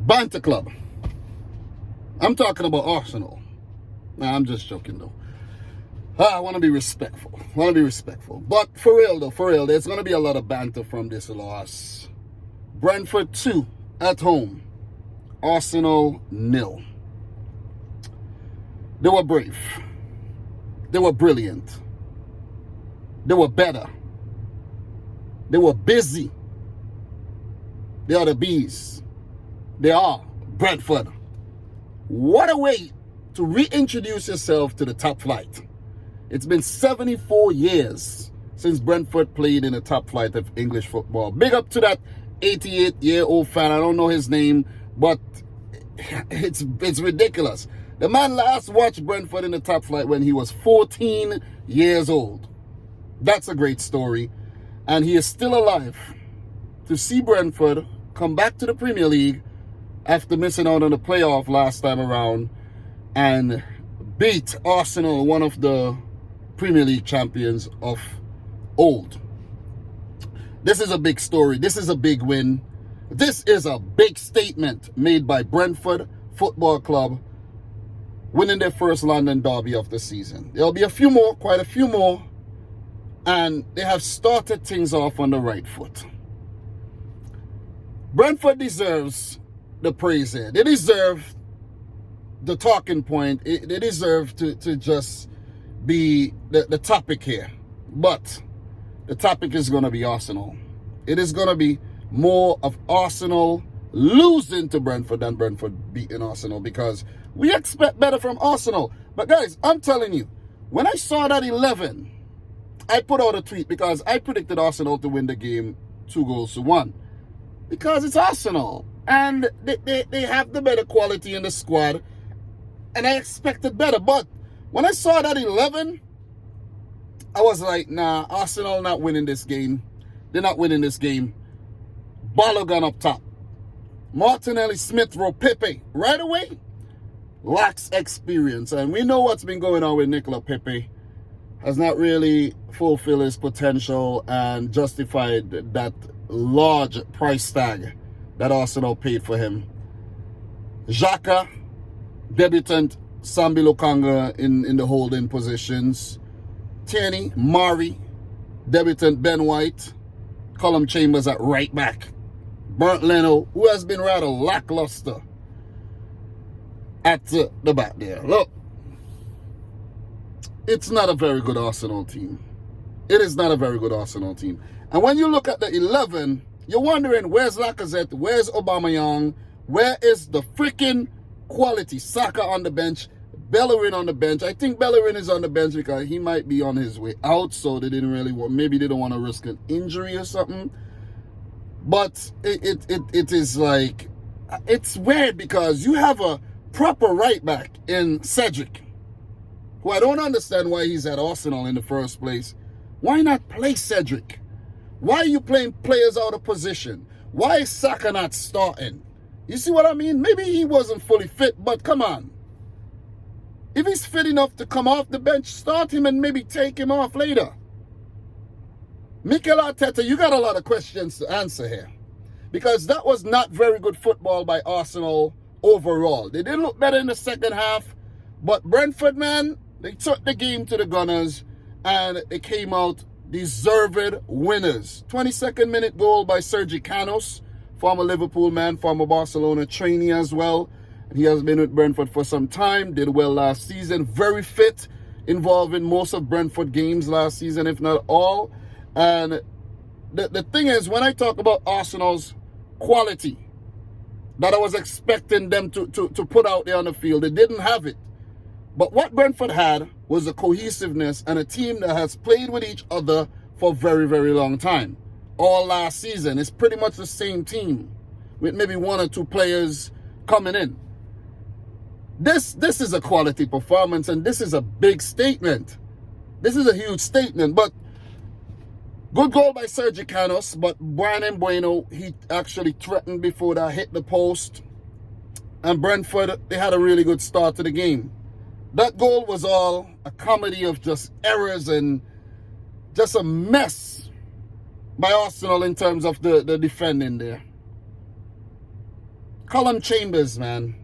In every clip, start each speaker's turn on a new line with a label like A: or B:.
A: Banter Club. I'm talking about Arsenal. Nah, I'm just joking though. I want to be respectful. But for real, there's going to be a lot of banter from this loss. Brentford 2 at home. Arsenal 0. They were brave. They were brilliant. They were better. They were busy. They are the bees. They are Brentford. What a way to reintroduce yourself to the top flight. It's been 74 years since Brentford played in the top flight of English football. Big up to that 88-year-old fan. I don't know his name, but it's ridiculous. The man last watched Brentford in the top flight when he was 14 years old. That's a great story. And he is still alive to see Brentford come back to the Premier League after missing out on the playoff last time around and beat Arsenal, one of the Premier League champions of old. This is a big story. This is a big win. This is a big statement made by Brentford Football Club, winning their first London derby of the season. There'll be a few more, quite a few more, and they have started things off on the right foot. Brentford deserves the praise here. They deserve the talking point. They deserve to just be the topic here. But the topic is going to be Arsenal. It is going to be more of Arsenal losing to Brentford than Brentford beating Arsenal, because we expect better from Arsenal. But guys, I'm telling you, when I saw that 11, I put out a tweet because I predicted Arsenal to win the game 2-1. Because it's Arsenal. And they have the better quality in the squad. And I expected better. But when I saw that 11, I was like, nah, Arsenal not winning this game. They're not winning this game. Balogun up top. Martinelli, Smith Rowe, Pepe. Right away, lacks experience. And we know what's been going on with Nicola Pepe. Has not really fulfilled his potential and justified that large price tag that Arsenal paid for him. Xhaka, debutant Sambi Lokanga in the holding positions. Tierney, Mari, debutant Ben White. Colum Chambers at right back. Bernd Leno, who has been rather lackluster at the back there. Look, it's not a very good Arsenal team. It is not a very good Arsenal team. And when you look at the 11, you're wondering, where's Lacazette? Where's Aubameyang? Where is the freaking quality? Saka on the bench. Bellerin on the bench. I think Bellerin is on the bench because he might be on his way out, so they didn't really want, maybe they don't want to risk an injury or something. But it is like, it's weird because you have a proper right back in Cedric, who I don't understand why he's at Arsenal in the first place. Why not play Cedric? Why are you playing players out of position? Why is Saka not starting? You see what I mean? Maybe he wasn't fully fit, but come on. If he's fit enough to come off the bench, start him and maybe take him off later. Mikel Arteta, you got a lot of questions to answer here. Because that was not very good football by Arsenal overall. They didn't look better in the second half. But Brentford, man, they took the game to the Gunners and they came out deserved winners. 22nd minute goal by Sergi Canos, former Liverpool man, former Barcelona trainee as well. He has been with Brentford for some time, did well last season, very fit, involved in most of Brentford games last season, if not all. And the thing is, when I talk about Arsenal's quality that I was expecting them to put out there on the field, they didn't have it. But what Brentford had was a cohesiveness and a team that has played with each other for a very, very long time. All last season, it's pretty much the same team with maybe one or two players coming in. This is a quality performance, and this is a big statement. This is a huge statement. But good goal by Sergi Canos, but Brian Bueno, he actually threatened before that, hit the post. And Brentford, they had a really good start to the game. That goal was all a comedy of just errors and just a mess by Arsenal in terms of the defending there. Colin Chambers, man,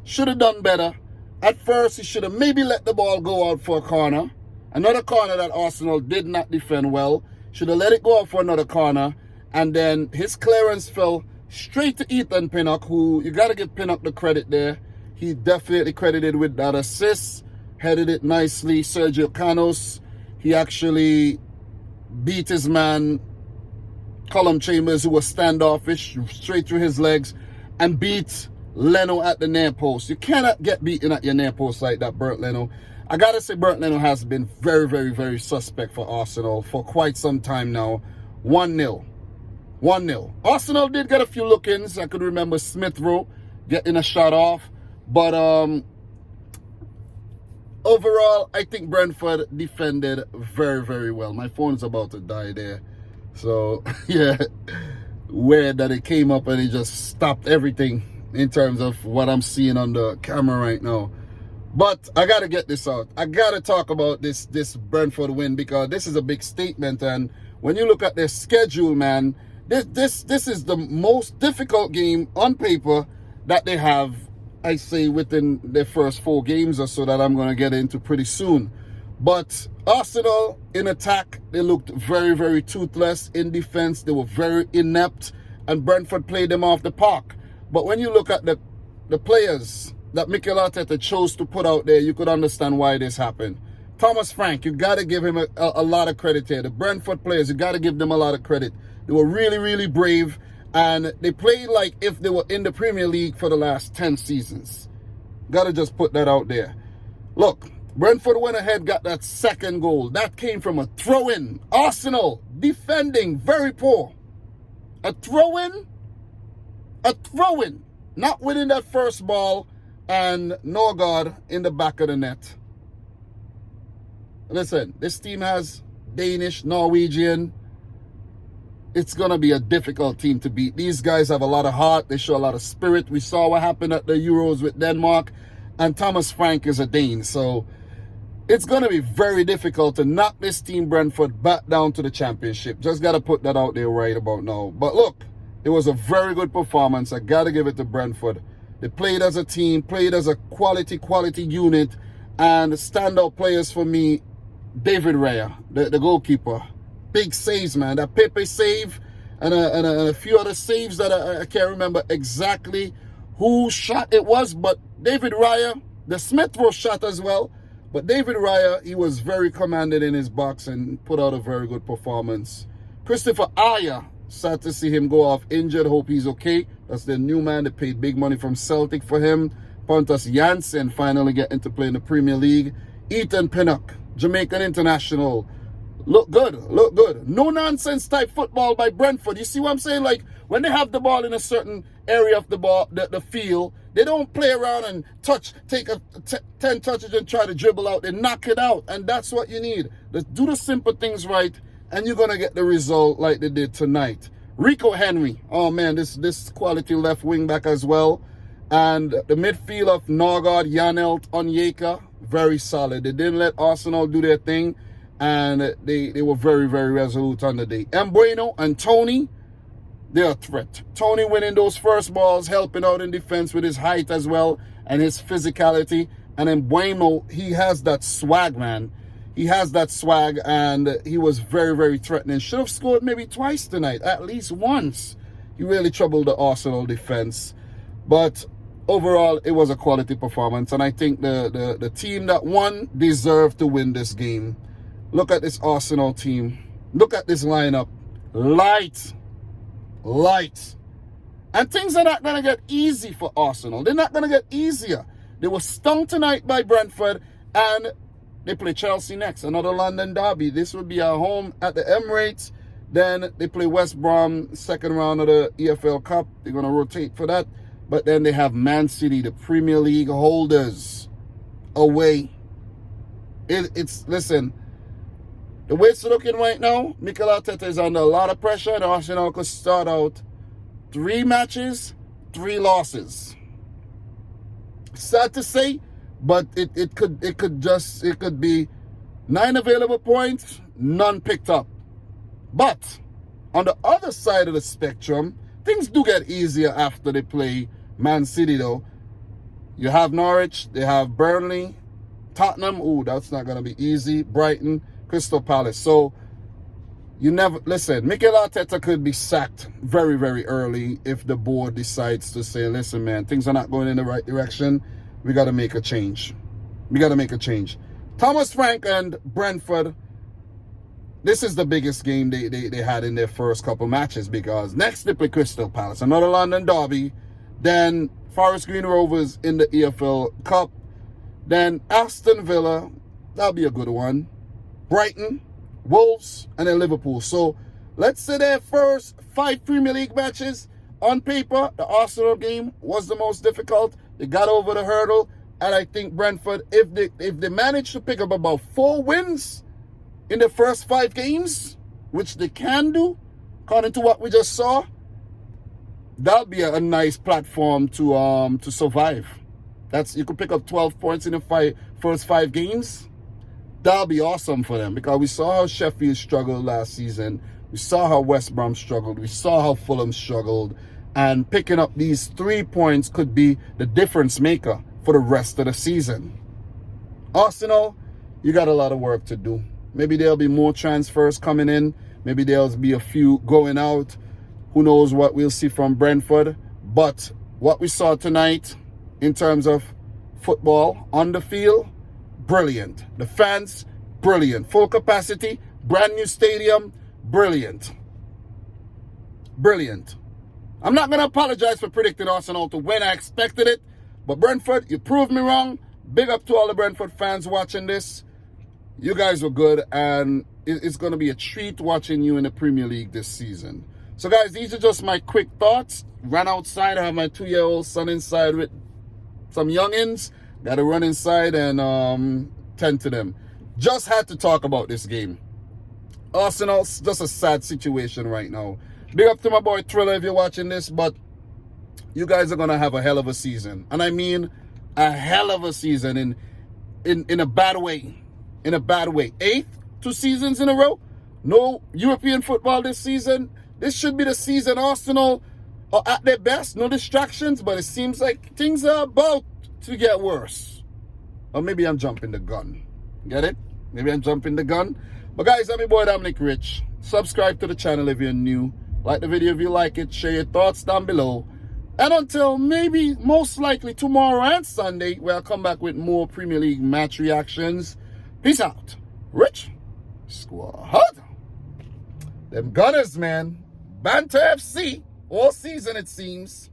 A: should have done better. At first, he should have maybe let the ball go out for a corner. Another corner that Arsenal did not defend well. Should have let it go out for another corner. And then his clearance fell straight to Ethan Pinnock, who, you got to give Pinnock the credit there. He definitely credited with that assist. Headed it nicely. Sergi Canos, he actually beat his man, Colin Chambers, who was standoffish, straight through his legs, and beat Leno at the near post. You cannot get beaten at your near post like that, Bernd Leno. I gotta say, Bernd Leno has been very, very, very suspect for Arsenal for quite some time now. 1-0. 1-0. Arsenal did get a few look-ins. I could remember Smith Rowe getting a shot off. But overall, I think Brentford defended very, very well. My phone's about to die there. So, yeah, weird that it came up and it just stopped everything in terms of what I'm seeing on the camera right now. But I got to get this out. I got to talk about this Brentford win, because this is a big statement. And when you look at their schedule, man, this is the most difficult game on paper that they have, I say, within their first 4 games or so that I'm going to get into pretty soon. But Arsenal, in attack, they looked very, very toothless. In defense, they were very inept. And Brentford played them off the park. But when you look at the players that Mikel Arteta chose to put out there, you could understand why this happened. Thomas Frank, you got to give him a lot of credit here. The Brentford players, you got to give them a lot of credit. They were really, really brave. And they played like if they were in the Premier League for the last 10 seasons. Got to just put that out there. Look, Brentford went ahead, got that second goal. That came from a throw-in. Arsenal defending very poor. A throw-in. Not winning that first ball, and Norgaard in the back of the net. Listen, this team has Danish, Norwegian. It's going to be a difficult team to beat. These guys have a lot of heart. They show a lot of spirit. We saw what happened at the Euros with Denmark. And Thomas Frank is a Dane. So it's going to be very difficult to knock this team, Brentford, back down to the championship. Just got to put that out there right about now. But look, it was a very good performance. I got to give it to Brentford. They played as a team, played as a quality unit. And standout players for me, David Raya, the goalkeeper. Big saves, man. That Pepe save and a few other saves that I can't remember exactly whose shot it was. But David Raya, the Smith Rowe shot as well. But David Raya, he was very commanded in his box and put out a very good performance. Christopher Aya, sad to see him go off injured. Hope he's okay. That's the new man. They paid big money from Celtic for him. Pontus Janssen finally getting to play in the Premier League. Ethan Pinnock, Jamaican international. Look good. No nonsense type football by Brentford. You see what I'm saying? Like, when they have the ball in a certain area of the ball, the field, they don't play around and take 10 touches and try to dribble out. They knock it out. And that's what you need. Let's do the simple things right, and you're going to get the result like they did tonight. Rico Henry. Oh, man, this quality left wing back as well. And the midfield of Norgaard, Janelt, Onyeka, very solid. They didn't let Arsenal do their thing. And they were very, very resolute on the day. Mbeumo and Tony, they're a threat. Tony winning those first balls, helping out in defense with his height as well and his physicality. And Mbeumo, he has that swag, man. He has that swag, and he was very, very threatening. Should have scored maybe twice tonight, at least once. He really troubled the Arsenal defense. But overall, it was a quality performance. And I think the team that won deserved to win this game. Look at this Arsenal team. Look at this lineup. Light. And things are not going to get easy for Arsenal. They're not going to get easier. They were stung tonight by Brentford, and they play Chelsea next. Another London derby. This will be at home at the Emirates. Then they play West Brom, second round of the EFL Cup. They're going to rotate for that. But then they have Man City, the Premier League holders, away. Listen, the way it's looking right now, Mikel Arteta is under a lot of pressure, and Arsenal could start out 3 matches, 3 losses. Sad to say, but it could be 9 available points, none picked up. But on the other side of the spectrum, Things do get easier after they play Man City, though. You have Norwich, they have Burnley, Tottenham. Ooh, that's not going to be easy. Brighton, Crystal Palace. So, you never... Listen, Mikel Arteta could be sacked very, very early if the board decides to say, listen, man, things are not going in the right direction. We got to make a change. We got to make a change. Thomas Frank and Brentford, this is the biggest game they had in their first couple matches, because next they play Crystal Palace, another London derby, then Forest Green Rovers in the EFL Cup, then Aston Villa, that'll be a good one, Brighton, Wolves, and then Liverpool. So let's say their first 5 Premier League matches, on paper, the Arsenal game was the most difficult. They got over the hurdle. And I think Brentford, if they manage to pick up about 4 wins in the first 5 games, which they can do, according to what we just saw, that'll be a nice platform to survive. You could pick up 12 points in the first 5 games. That'll be awesome for them, because we saw how Sheffield struggled last season. We saw how West Brom struggled. We saw how Fulham struggled. And picking up these 3 points could be the difference maker for the rest of the season. Arsenal, you got a lot of work to do. Maybe there'll be more transfers coming in. Maybe there'll be a few going out. Who knows what we'll see from Brentford. But what we saw tonight in terms of football on the field, brilliant. The fans, brilliant. Full capacity, brand new stadium, brilliant. Brilliant. I'm not going to apologize for predicting Arsenal to win. I expected it. But Brentford, you proved me wrong. Big up to all the Brentford fans watching this. You guys were good, and it's going to be a treat watching you in the Premier League this season. So, guys, these are just my quick thoughts. Ran outside. I have my 2-year-old son inside with some youngins. Got to run inside and tend to them. Just had to talk about this game. Arsenal, just a sad situation right now. Big up to my boy Thriller if you're watching this, but you guys are going to have a hell of a season. And I mean a hell of a season in a bad way. In a bad way. 8th 2 seasons in a row. No European football this season. This should be the season Arsenal are at their best. No distractions, but it seems like things are about to get worse. Or maybe I'm jumping the gun. Get it? Maybe I'm jumping the gun. But guys, I'm your boy Dominic Rich. Subscribe to the channel if you're new. Like the video if you like it. Share your thoughts down below. And until maybe, most likely, tomorrow and Sunday, where I'll come back with more Premier League match reactions. Peace out. Rich Squad. Them Gunners, man. Banter FC. All season, it seems.